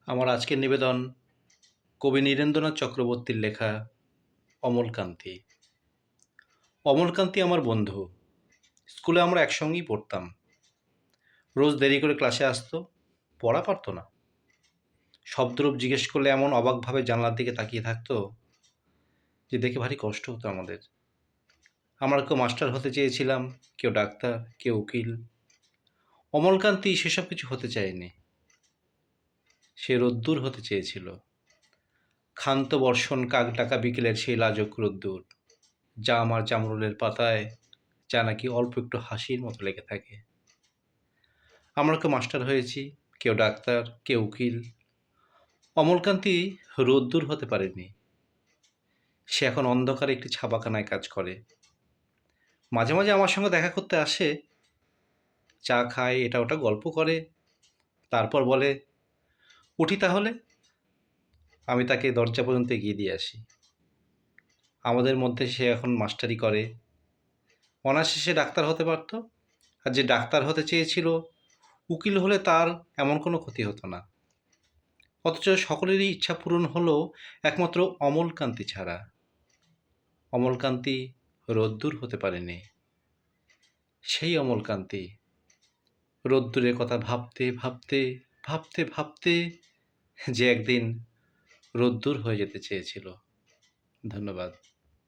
আমার আজকের নিবেদন কবি নীরেন্দ্রনাথ চক্রবর্তীর লেখা অমলকান্তি। অমলকান্তি আমার বন্ধু। স্কুলে আমরা একসঙ্গেই পড়তাম। রোজ দেরি করে ক্লাসে আসতো, পড়া পারতো না। শব্দরূপ জিজ্ঞেস করলে এমন অবাকভাবে জানলার দিকে তাকিয়ে থাকতো যে দেখে ভারী কষ্ট হতো আমাদের। আমরা কেউ মাস্টার হতে চেয়েছিলাম, কেউ ডাক্তার, কেউ উকিল। অমলকান্তি সেসব কিছু হতে চায়নি। সে রোদ্দুর হতে চেয়েছিল। ক্ষান্ত বর্ষণ কাক ডাকা বিকেলের সেই লাজুক রোদ্দুর, জাম আর জামরুলের পাতায় যা নাকি অল্প একটু হাসির মতো লেগে থাকে। আমরা কেউ মাস্টার হয়েছি, কেউ ডাক্তার, কেউ উকিল। অমলকান্তি রোদ্দুর হতে পারেনি। সে এখন অন্ধকারে একটি ছাপাখানায় কাজ করে। মাঝে মাঝে আমার সঙ্গে দেখা করতে আসে, চা খায়, এটা ওটা গল্প করে, তারপর বলে, উঠি তাহলে। আমি তাকে দরজা পর্যন্ত এগিয়ে দিয়ে আসি। আমাদের মধ্যে সে এখন মাস্টারি করে। অনায়াসে সে ডাক্তার হতে পারত, আর যে ডাক্তার হতে চেয়েছিল উকিল হলে তার এমন কোনো ক্ষতি হতো না। অথচ সকলেরই ইচ্ছা পূরণ হলো একমাত্র অমলকান্তি ছাড়া। অমলকান্তি রোদ্দুর হতে পারেনি। সেই অমলকান্তি রোদ্দুরের কথা ভাবতে ভাবতে ভাবতে ভাবতে যে একদিন রোদ্দুর হয়ে যেতে চেয়েছিল। ধন্যবাদ।